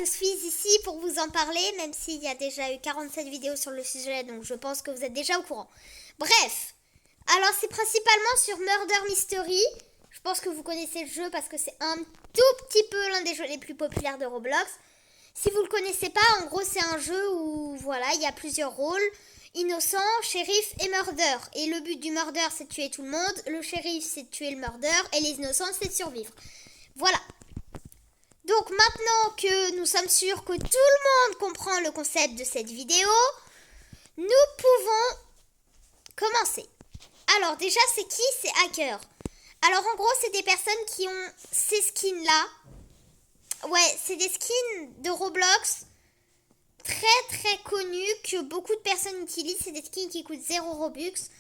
Je suis ici pour vous en parler, même s'il y a déjà eu 47 vidéos sur le sujet, donc je pense que vous êtes déjà au courant. Bref, alors c'est principalement sur Murder Mystery. Je pense que vous connaissez le jeu parce que c'est un tout petit peu l'un des jeux les plus populaires de Roblox. Si vous le connaissez pas, en gros c'est un jeu où voilà, il y a plusieurs rôles. Innocent, shérif et murder. Et le but du murder c'est de tuer tout le monde, le shérif c'est de tuer le murder et les innocents c'est de survivre. Voilà. Donc maintenant que nous sommes sûrs que tout le monde comprend le concept de cette vidéo, nous pouvons commencer. Alors déjà c'est qui? C'est hacker. Alors en gros c'est des personnes qui ont ces skins là. Ouais, c'est des skins de Roblox très connus que beaucoup de personnes utilisent. C'est des skins qui coûtent 0 Robux,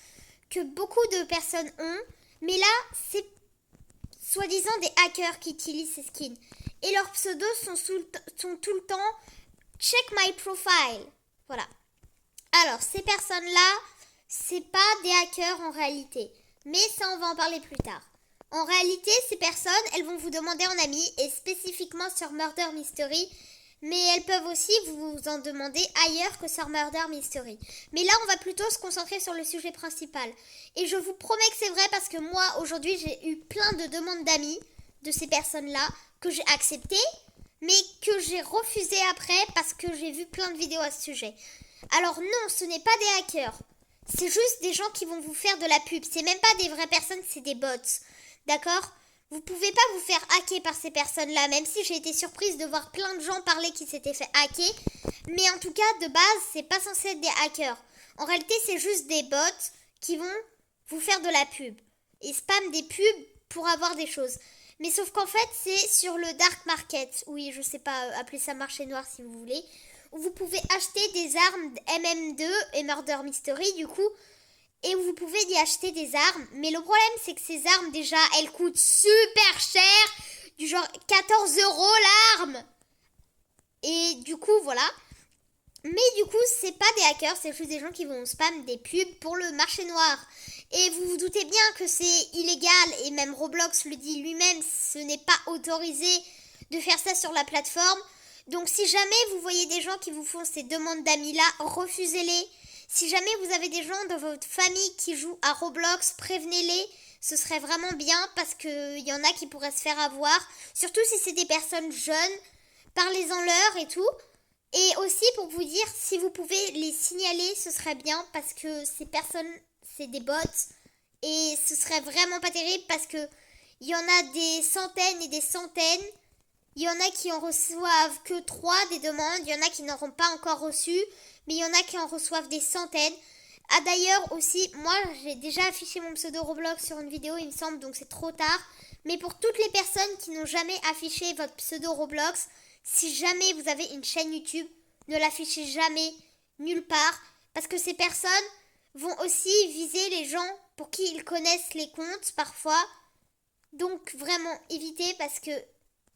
que beaucoup de personnes ont. Mais là c'est soi-disant des hackers qui utilisent ces skins. Et leurs pseudos sont tout le temps check my profile. Voilà. Alors, ces personnes-là, c'est pas des hackers en réalité. Mais ça, on va en parler plus tard. En réalité, ces personnes, elles vont vous demander en ami, et spécifiquement sur Murder Mystery. Mais elles peuvent aussi vous en demander ailleurs que sur Murder Mystery. Mais là, on va plutôt se concentrer sur le sujet principal. Et je vous promets que c'est vrai parce que moi, aujourd'hui, j'ai eu plein de demandes d'amis de ces personnes-là que j'ai acceptées, mais que j'ai refusées après parce que j'ai vu plein de vidéos à ce sujet. Alors non, ce n'est pas des hackers. C'est juste des gens qui vont vous faire de la pub. C'est même pas des vraies personnes, c'est des bots. D'accord ? Vous pouvez pas vous faire hacker par ces personnes-là, même si j'ai été surprise de voir plein de gens parler qui s'étaient fait hacker. Mais en tout cas, de base, c'est pas censé être des hackers. En réalité, c'est juste des bots qui vont vous faire de la pub. Et spam des pubs pour avoir des choses. Mais sauf qu'en fait, c'est sur le dark market. Oui, je sais pas, appeler ça marché noir si vous voulez. Où vous pouvez acheter des armes MM2 et Murder Mystery, du coup. Et vous pouvez y acheter des armes. Mais le problème, c'est que ces armes, déjà, elles coûtent super cher. Du genre 14 € l'arme. Et du coup, voilà. Mais du coup, c'est pas des hackers, c'est juste des gens qui vont spam des pubs pour le marché noir. Et vous vous doutez bien que c'est illégal, et même Roblox le dit lui-même, ce n'est pas autorisé de faire ça sur la plateforme. Donc si jamais vous voyez des gens qui vous font ces demandes d'amis-là, refusez-les. Si jamais vous avez des gens dans votre famille qui jouent à Roblox, prévenez-les. Ce serait vraiment bien parce qu'il y en a qui pourraient se faire avoir. Surtout si c'est des personnes jeunes, parlez-en leur et tout. Et aussi pour vous dire, si vous pouvez les signaler, ce serait bien parce que ces personnes, c'est des bots. Et ce serait vraiment pas terrible parce que il y en a des centaines et des centaines. Il y en a qui en reçoivent que 3 des demandes. Il y en a qui n'auront pas encore reçu. Mais il y en a qui en reçoivent des centaines. Ah d'ailleurs aussi, moi j'ai déjà affiché mon pseudo Roblox sur une vidéo il me semble, donc c'est trop tard. Mais pour toutes les personnes qui n'ont jamais affiché votre pseudo Roblox, si jamais vous avez une chaîne YouTube, ne l'affichez jamais nulle part. Parce que ces personnes vont aussi viser les gens pour qui ils connaissent les comptes parfois. Donc vraiment évitez parce que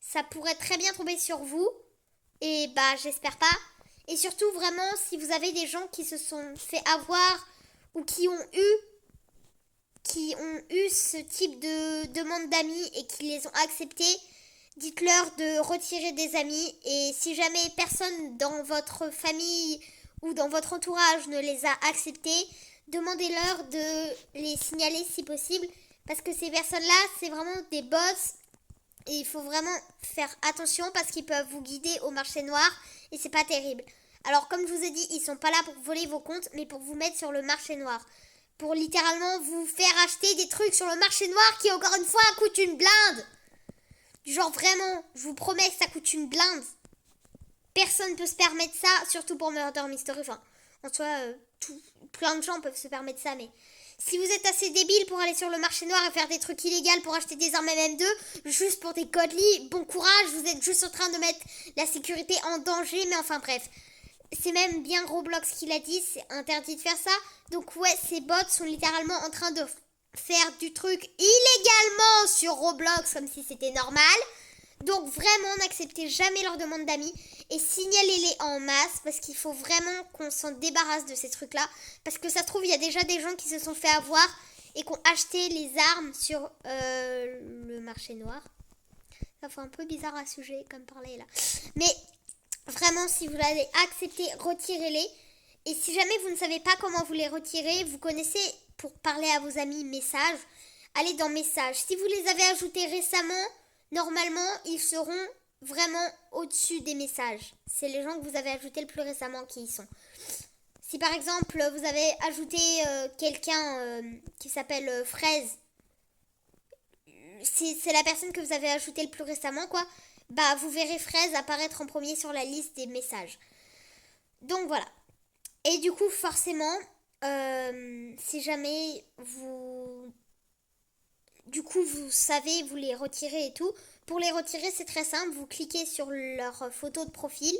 ça pourrait très bien tomber sur vous. Et bah j'espère pas. Et surtout vraiment si vous avez des gens qui se sont fait avoir ou qui ont eu ce type de demande d'amis et qui les ont acceptés, dites-leur de retirer des amis. Et si jamais personne dans votre famille ou dans votre entourage ne les a acceptés, demandez-leur de les signaler si possible. Parce que ces personnes-là, c'est vraiment des boss. Et il faut vraiment faire attention parce qu'ils peuvent vous guider au marché noir. Et c'est pas terrible. Alors comme je vous ai dit, ils sont pas là pour voler vos comptes, mais pour vous mettre sur le marché noir. Pour littéralement vous faire acheter des trucs sur le marché noir qui encore une fois coûtent une blinde. Du genre vraiment, je vous promets que ça coûte une blinde. Personne ne peut se permettre ça, surtout pour Murder Mystery. Enfin, en soi, plein de gens peuvent se permettre ça, mais si vous êtes assez débile pour aller sur le marché noir et faire des trucs illégaux pour acheter des armes MM2, juste pour des godly, bon courage, vous êtes juste en train de mettre la sécurité en danger, mais enfin bref. C'est même bien Roblox qui l'a dit, c'est interdit de faire ça. Donc ouais, ces bots sont littéralement en train de faire du truc illégalement sur Roblox comme si c'était normal. Donc vraiment, n'acceptez jamais leurs demandes d'amis et signalez-les en masse parce qu'il faut vraiment qu'on s'en débarrasse de ces trucs-là. Parce que ça se trouve, il y a déjà des gens qui se sont fait avoir et qui ont acheté les armes sur le marché noir. Ça fait un peu bizarre à sujet comme parler là. Mais vraiment, si vous l'avez accepté, retirez-les. Et si jamais vous ne savez pas comment vous les retirer, vous connaissez pour parler à vos amis messages, allez dans messages. Si vous les avez ajoutés récemment, normalement, ils seront vraiment au-dessus des messages. C'est les gens que vous avez ajoutés le plus récemment qui y sont. Si par exemple, vous avez ajouté quelqu'un qui s'appelle Fraise, si c'est la personne que vous avez ajouté le plus récemment, quoi, bah vous verrez Fraise apparaître en premier sur la liste des messages. Donc voilà. Et du coup, forcément, si jamais vous... Du coup, vous savez, vous les retirez et tout. Pour les retirer, c'est très simple. Vous cliquez sur leur photo de profil.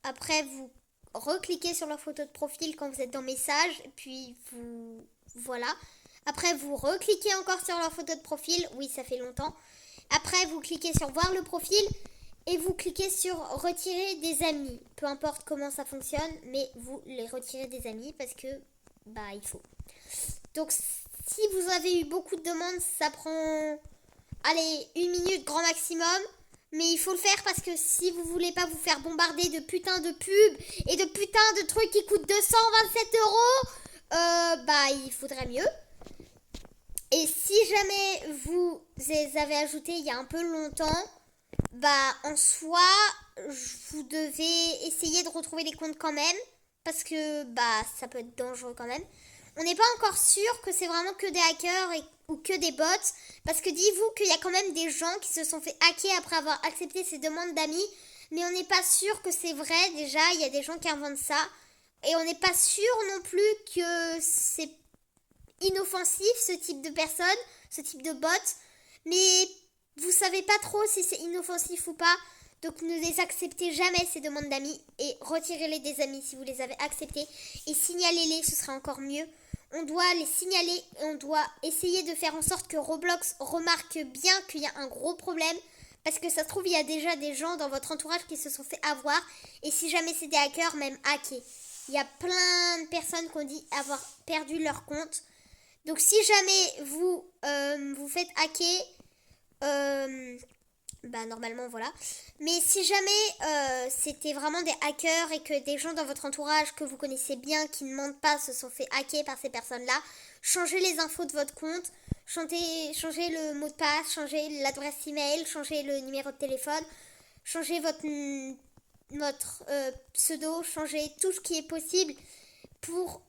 Après, vous recliquez sur leur photo de profil quand vous êtes dans Messages. Puis, vous... Voilà. Après, vous recliquez encore sur leur photo de profil. Oui, ça fait longtemps. Après, vous cliquez sur voir le profil. Et vous cliquez sur retirer des amis. Peu importe comment ça fonctionne, mais vous les retirez des amis parce que, bah, il faut. Donc, si vous avez eu beaucoup de demandes, ça prend, allez, 1 minute grand maximum. Mais il faut le faire parce que si vous voulez pas vous faire bombarder de putain de pubs et de putain de trucs qui coûtent 227 euros, bah, il faudrait mieux. Et si jamais vous les avez ajoutés il y a un peu longtemps, bah en soi, vous devez essayer de retrouver les comptes quand même, parce que bah ça peut être dangereux quand même. On n'est pas encore sûr que c'est vraiment que des hackers ou que des bots, parce que dites-vous qu'il y a quand même des gens qui se sont fait hacker après avoir accepté ces demandes d'amis, mais on n'est pas sûr que c'est vrai. Déjà, il y a des gens qui inventent ça, et on n'est pas sûr non plus que c'est inoffensif ce type de personnes, ce type de bots, mais vous savez pas trop si c'est inoffensif ou pas, donc ne les acceptez jamais ces demandes d'amis et retirez-les des amis si vous les avez acceptés et signalez-les, ce sera encore mieux. On doit les signaler et on doit essayer de faire en sorte que Roblox remarque bien qu'il y a un gros problème, parce que ça se trouve il y a déjà des gens dans votre entourage qui se sont fait avoir, et si jamais c'est des hackers, même hackés. Il y a plein de personnes qui ont dit avoir perdu leur compte. Donc si jamais vous vous faites hacker, bah normalement voilà. Mais si jamais c'était vraiment des hackers et que des gens dans votre entourage que vous connaissez bien, qui ne mentent pas, se sont fait hacker par ces personnes-là, changez les infos de votre compte, changez le mot de passe, changez l'adresse email, changez le numéro de téléphone, changez votre pseudo, changez tout ce qui est possible pour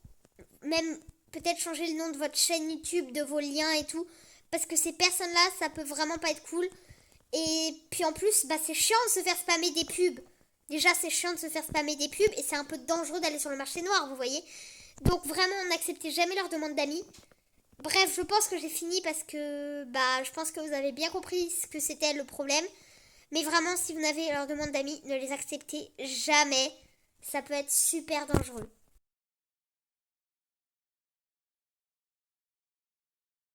même peut-être changer le nom de votre chaîne YouTube, de vos liens et tout, parce que ces personnes-là, ça peut vraiment pas être cool. Et puis en plus, bah c'est chiant de se faire spammer des pubs. Déjà, c'est chiant de se faire spammer des pubs et c'est un peu dangereux d'aller sur le marché noir, vous voyez. Donc vraiment, n'acceptez jamais leur demande d'amis. Bref, je pense que j'ai fini parce que bah je pense que vous avez bien compris ce que c'était le problème. Mais vraiment, si vous n'avez leur demande d'amis, ne les acceptez jamais. Ça peut être super dangereux.